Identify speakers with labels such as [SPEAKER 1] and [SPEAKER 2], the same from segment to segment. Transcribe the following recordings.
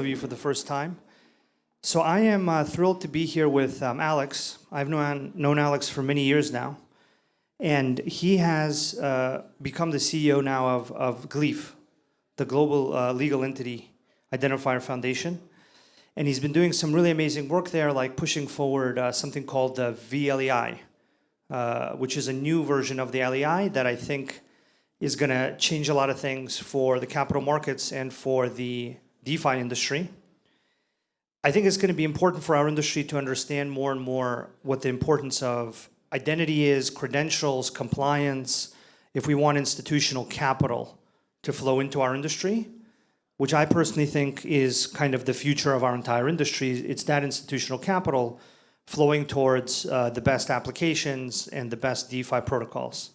[SPEAKER 1] you for the first time. So I am thrilled to be here with Alex. I've known Alex for many years now. And he has become the CEO now of GLEIF, the Global Legal Entity Identifier Foundation. And he's been doing some really amazing work there, like pushing forward something called the VLEI, which is a new version of the LEI that I think is going to change a lot of things for the capital markets and for the DeFi industry. I think it's going to be important for our industry to understand more and more what the importance of identity is, credentials, compliance, if we want institutional capital to flow into our industry, which I personally think is kind of the future of our entire industry. It's that institutional capital flowing towards the best applications and the best DeFi protocols.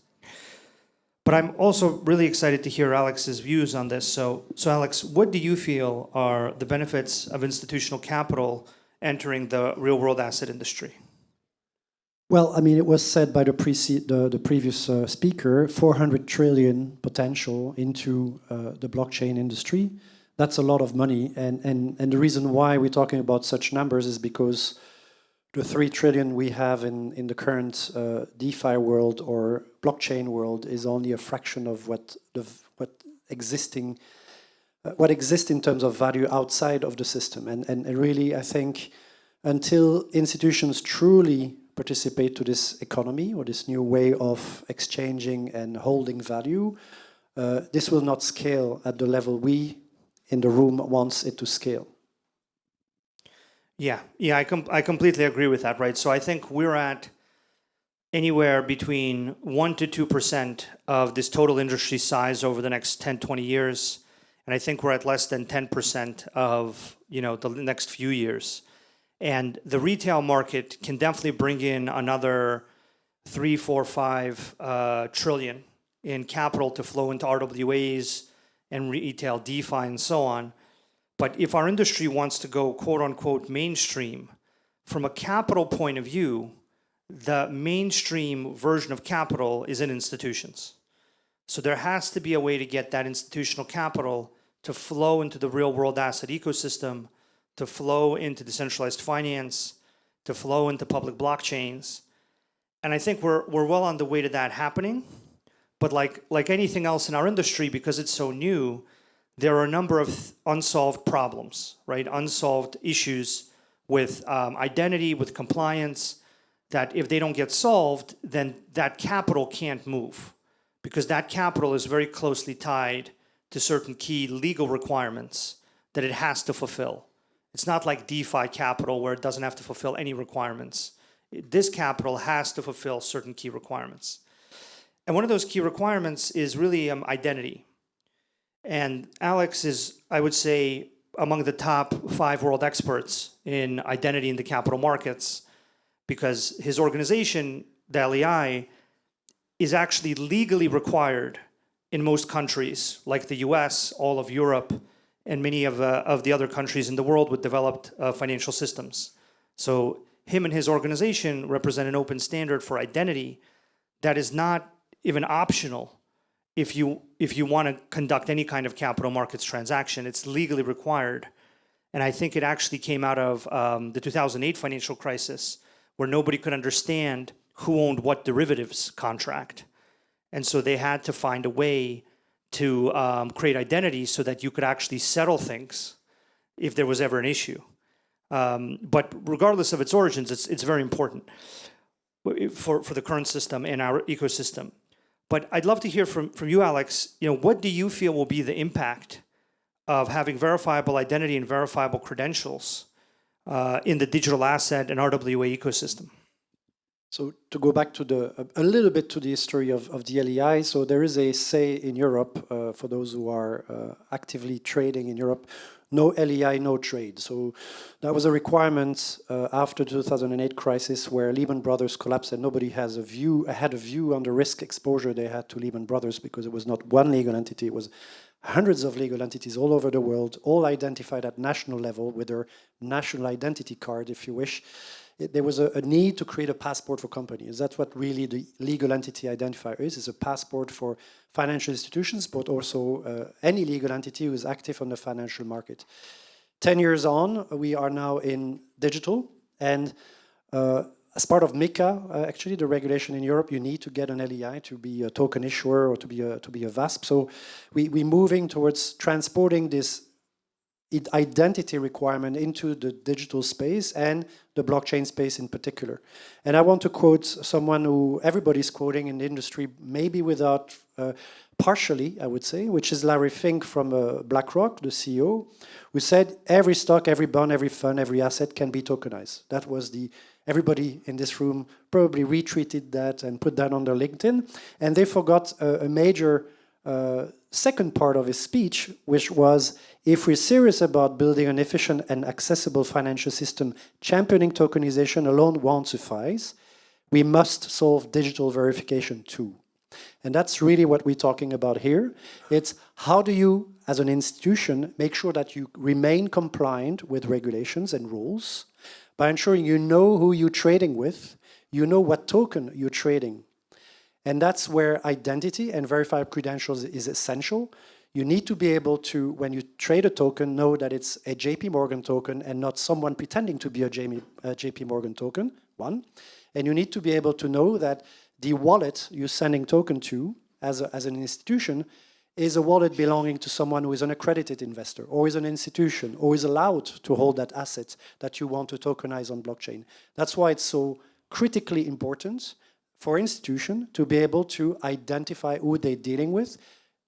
[SPEAKER 1] But I'm also really excited to hear Alex's views on this. So Alex, what do you feel are the benefits of institutional capital entering the real-world asset industry?
[SPEAKER 2] Well, I mean, it was said by the previous speaker, 400 trillion potential into the blockchain industry. That's a lot of money. And the reason why we're talking about such numbers is because the 3 trillion we have in the current DeFi world or blockchain world is only a fraction of what exists in terms of value outside of the system. And really, I think until institutions truly participate to this economy or this new way of exchanging and holding value, this will not scale at the level we in the room wants it to scale.
[SPEAKER 1] Yeah, I completely agree with that, right? So I think we're at anywhere between 1 to 2% of this total industry size over the next 10, 20 years. And I think we're at less than 10% of, the next few years. And the retail market can definitely bring in another 3, 4, 5 trillion in capital to flow into RWAs and retail DeFi and so on. But if our industry wants to go quote unquote mainstream, from a capital point of view, the mainstream version of capital is in institutions. So there has to be a way to get that institutional capital to flow into the real world asset ecosystem, to flow into decentralized finance, to flow into public blockchains. And I think we're well on the way to that happening. But like anything else in our industry, because it's so new, there are a number of unsolved problems, right? Unsolved issues with identity, with compliance, that if they don't get solved, then that capital can't move, because that capital is very closely tied to certain key legal requirements that it has to fulfill. It's not like DeFi capital where it doesn't have to fulfill any requirements. This capital has to fulfill certain key requirements. And one of those key requirements is really identity. And Alex is, I would say, among the top 5 world experts in identity in the capital markets, because his organization, the LEI, is actually legally required in most countries, like the US, all of Europe, and many of the other countries in the world with developed financial systems. So him and his organization represent an open standard for identity that is not even optional. If you want to conduct any kind of capital markets transaction, it's legally required. And I think it actually came out of the 2008 financial crisis, where nobody could understand who owned what derivatives contract. And so they had to find a way to create identity so that you could actually settle things if there was ever an issue. But regardless of its origins, it's very important for the current system and our ecosystem. But I'd love to hear from you, Alex. What do you feel will be the impact of having verifiable identity and verifiable credentials in the digital asset and RWA ecosystem?
[SPEAKER 2] So to go back to a little bit to the history of the LEI, so there is a say in Europe, for those who are actively trading in Europe, no LEI, no trade. So that was a requirement after the 2008 crisis, where Lehman Brothers collapsed and nobody had a view on the risk exposure they had to Lehman Brothers, because it was not one legal entity, it was hundreds of legal entities all over the world, all identified at national level with their national identity card, if you wish. There was a need to create a passport for companies. That's what really the legal entity identifier is. It's a passport for financial institutions, but also any legal entity who is active on the financial market. 10 years on, we are now in digital, and as part of MiCA, actually, the regulation in Europe, you need to get an LEI to be a token issuer or to be a VASP. So we're moving towards transporting this identity requirement into the digital space and the blockchain space in particular. And I want to quote someone who everybody's quoting in the industry, maybe without, partially, I would say, which is Larry Fink from BlackRock, the CEO, who said every stock, every bond, every fund, every asset can be tokenized. That was everybody in this room probably retweeted that and put that on their LinkedIn. And they forgot a major second part of his speech, which was, if we're serious about building an efficient and accessible financial system, championing tokenization alone won't suffice. We must solve digital verification too. And that's really what we're talking about here. It's how do you, as an institution, make sure that you remain compliant with regulations and rules by ensuring you know who you're trading with, you know what token you're trading. And that's where identity and verified credentials is essential. You need to be able to, when you trade a token, know that it's a JP Morgan token and not someone pretending to be a JP Morgan token, one. And you need to be able to know that the wallet you're sending token to, as an institution, is a wallet belonging to someone who is an accredited investor, or is an institution, or is allowed to hold that asset that you want to tokenize on blockchain. That's why it's so critically important for institutions to be able to identify who they're dealing with,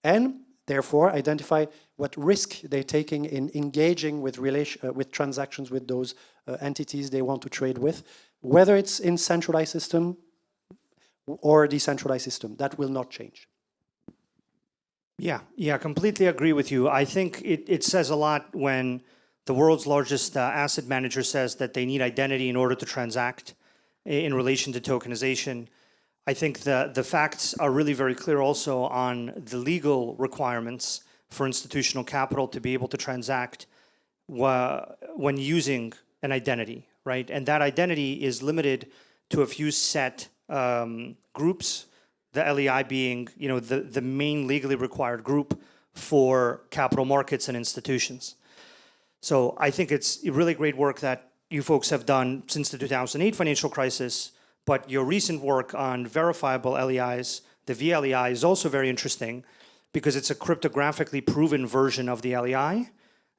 [SPEAKER 2] and therefore identify what risk they're taking in engaging with transactions with those entities they want to trade with, whether it's in centralized system or a decentralized system. That will not change.
[SPEAKER 1] Yeah, completely agree with you. I think it says a lot when the world's largest asset manager says that they need identity in order to transact in relation to tokenization. I think the facts are really very clear also on the legal requirements for institutional capital to be able to transact when using an identity, right? And that identity is limited to a few set groups, the LEI being, the main legally required group for capital markets and institutions. So I think it's really great work that you folks have done since the 2008 financial crisis, but your recent work on verifiable LEIs, the VLEI, is also very interesting because it's a cryptographically proven version of the LEI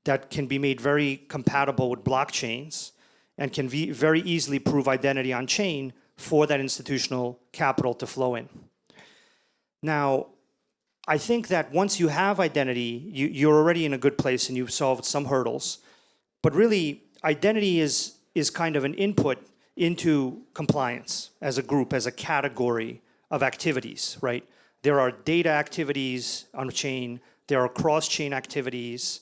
[SPEAKER 1] that can be made very compatible with blockchains and can very easily prove identity on chain for that institutional capital to flow in. Now, I think that once you have identity, you're already in a good place and you've solved some hurdles. But really, identity is kind of an input into compliance as a group, as a category of activities, right? There are data activities on chain, there are cross-chain activities,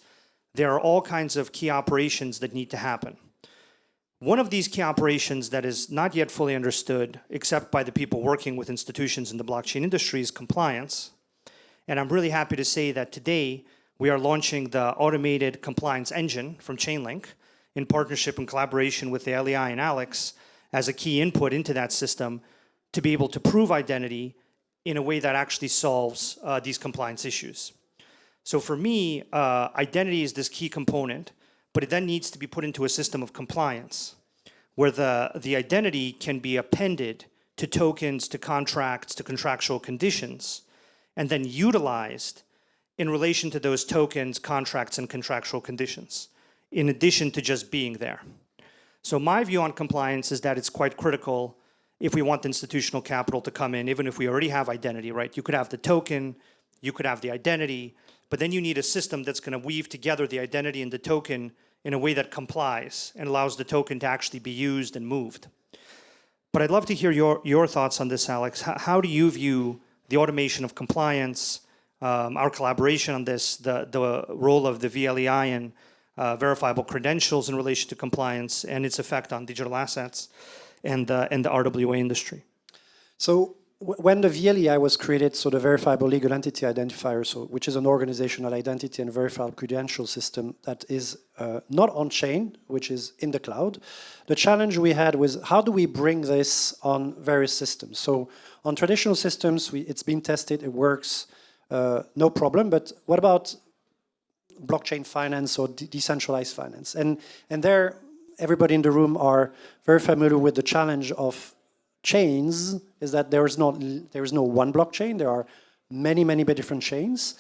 [SPEAKER 1] there are all kinds of key operations that need to happen. One of these key operations that is not yet fully understood, except by the people working with institutions in the blockchain industry, is compliance. And I'm really happy to say that today we are launching the automated compliance engine from Chainlink in partnership and collaboration with the LEI and Alex as a key input into that system to be able to prove identity in a way that actually solves these compliance issues. So for me, identity is this key component, but it then needs to be put into a system of compliance where the identity can be appended to tokens, to contracts, to contractual conditions, and then utilized in relation to those tokens, contracts, and contractual conditions, in addition to just being there. So my view on compliance is that it's quite critical if we want institutional capital to come in, even if we already have identity, right? You could have the token, you could have the identity, but then you need a system that's going to weave together the identity and the token in a way that complies and allows the token to actually be used and moved. But I'd love to hear your thoughts on this, Alex. How do you view the automation of compliance, our collaboration on this, the role of the VLEI and verifiable credentials in relation to compliance and its effect on digital assets and the RWA industry? So when the VLEI was created, so the Verifiable Legal Entity Identifier, which is an organizational identity and verifiable credential system that is not on-chain, which is in the cloud, the challenge we had was how do we bring this on various systems? So on traditional systems, it's been tested, it works, no problem, but what about
[SPEAKER 2] blockchain finance or decentralized finance. And there, everybody in the room are very familiar with the challenge of chains, is that there is no one blockchain, there are many different chains.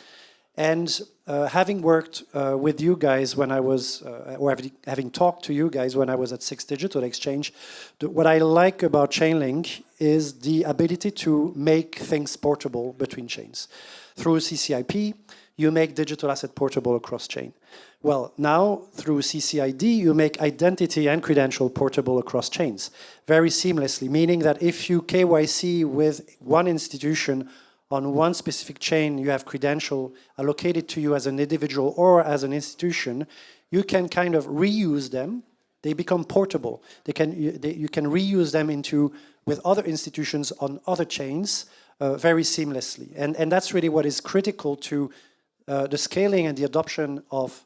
[SPEAKER 2] And having worked with you guys when I was, or having talked to you guys when I was at Six Digital Exchange, what I like about Chainlink is the ability to make things portable between chains. Through CCIP, you make digital asset portable across chain. Well, now through CCID, you make identity and credential portable across chains very seamlessly, meaning that if you KYC with one institution on one specific chain, you have credential allocated to you as an individual or as an institution, you can kind of reuse them. They become portable. You can reuse them with other institutions on other chains very seamlessly. And that's really what is critical to the scaling and the adoption of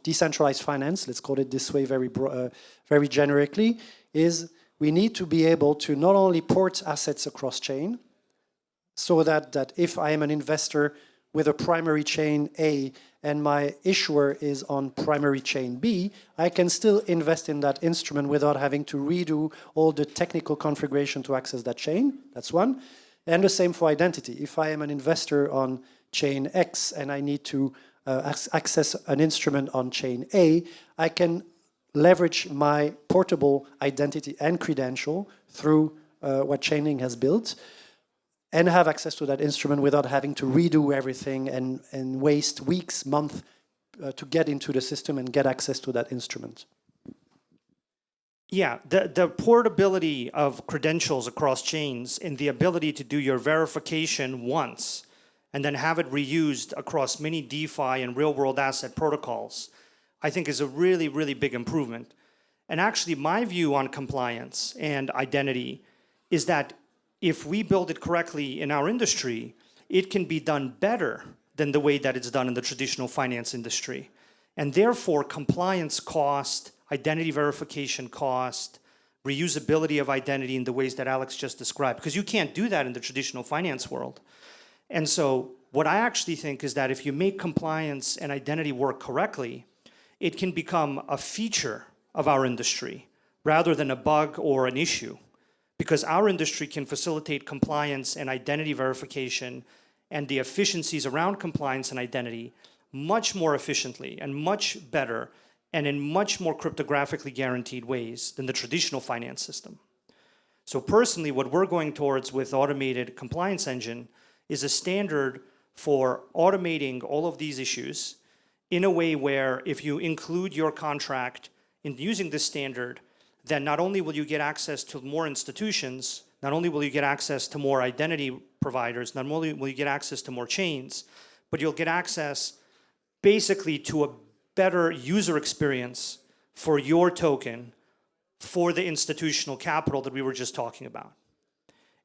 [SPEAKER 2] decentralized finance, let's call it this way very generically, is we need to be able to not only port assets across chain, so that if I am an investor with a primary chain A and my issuer is on primary chain B, I can still invest in that instrument without having to redo all the technical configuration to access that chain. That's one. And the same for identity. If I am an investor on chain X and I need to access an instrument on chain A, I can leverage my portable identity and credential through what Chainlink has built, and have access to that instrument without having to redo everything and waste weeks, months to get into the system and get access to that instrument.
[SPEAKER 1] Yeah, the portability of credentials across chains and the ability to do your verification once and then have it reused across many DeFi and real-world asset protocols, I think is a really big improvement. And actually, my view on compliance and identity is that if we build it correctly in our industry, it can be done better than the way that it's done in the traditional finance industry. And therefore, compliance cost, identity verification cost, reusability of identity in the ways that Alex just described, because you can't do that in the traditional finance world. And so what I actually think is that if you make compliance and identity work correctly, it can become a feature of our industry rather than a bug or an issue. Because our industry can facilitate compliance and identity verification and the efficiencies around compliance and identity much more efficiently and much better and in much more cryptographically guaranteed ways than the traditional finance system. So personally, what we're going towards with automated compliance engine is a standard for automating all of these issues in a way where if you include your contract in using this standard, then not only will you get access to more institutions, not only will you get access to more identity providers, not only will you get access to more chains, but you'll get access basically to a better user experience for your token for the institutional capital that we were just talking about.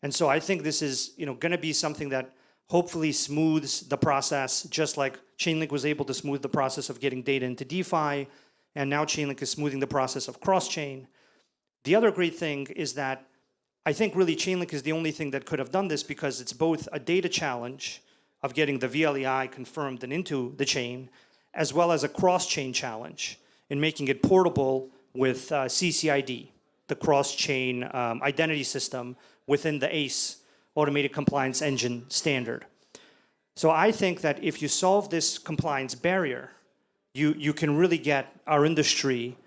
[SPEAKER 1] And so I think this is going to be something that hopefully smooths the process, just like Chainlink was able to smooth the process of getting data into DeFi, and now Chainlink is smoothing the process of cross-chain. The other great thing is that I think really Chainlink is the only thing that could have done this because it's both a data challenge of getting the VLEI confirmed and into the chain, as well as a cross-chain challenge in making it portable with CCID, the cross-chain identity system within the ACE, Automated Compliance Engine standard. So I think that if you solve this compliance barrier, you can really get our industry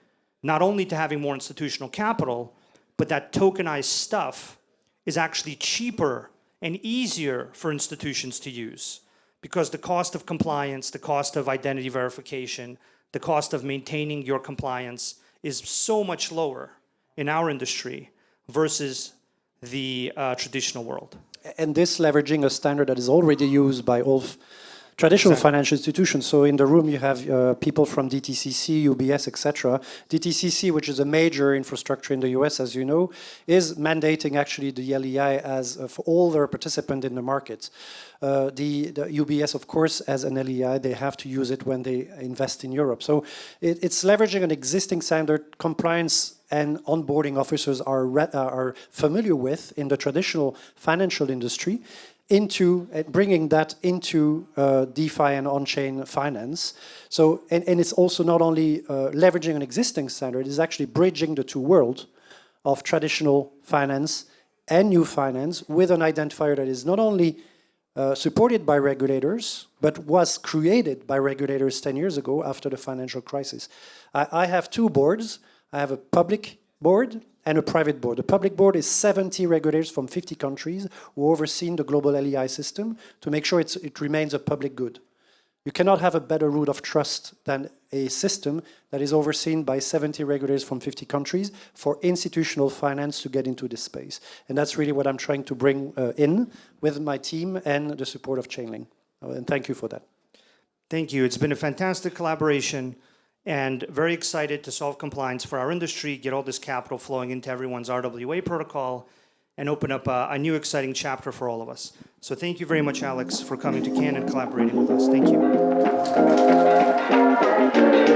[SPEAKER 1] not only to having more institutional capital, but that tokenized stuff is actually cheaper and easier for institutions to use because the cost of compliance, the cost of identity verification, the cost of maintaining your compliance is so much lower in our industry versus the traditional world.
[SPEAKER 2] And this leveraging a standard that is already used by all traditional financial institutions. So in the room you have people from DTCC, UBS, etc. DTCC, which is a major infrastructure in the US, as you know, is mandating actually the LEI as for all their participants in the market. The UBS, of course, as an LEI, they have to use it when they invest in Europe. So it's leveraging an existing standard. Compliance and onboarding officers are familiar with in the traditional financial industry. into bringing that into DeFi and on-chain finance. So, and it's also not only leveraging an existing standard, it's actually bridging the two worlds of traditional finance and new finance with an identifier that is not only supported by regulators, but was created by regulators 10 years ago after the financial crisis. I have two boards. I have a public board and a private board. The public board is 70 regulators from 50 countries who oversee the global LEI system to make sure it remains a public good. You cannot have a better root of trust than a system that is overseen by 70 regulators from 50 countries for institutional finance to get into this space. And that's really what I'm trying to bring in with my team and the support of Chainlink. And thank you for that.
[SPEAKER 1] Thank you. It's been a fantastic collaboration and very excited to solve compliance for our industry, get all this capital flowing into everyone's RWA protocol, and open up a new exciting chapter for all of us. So thank you very much, Alex, for coming to Cannes and collaborating with us. Thank you.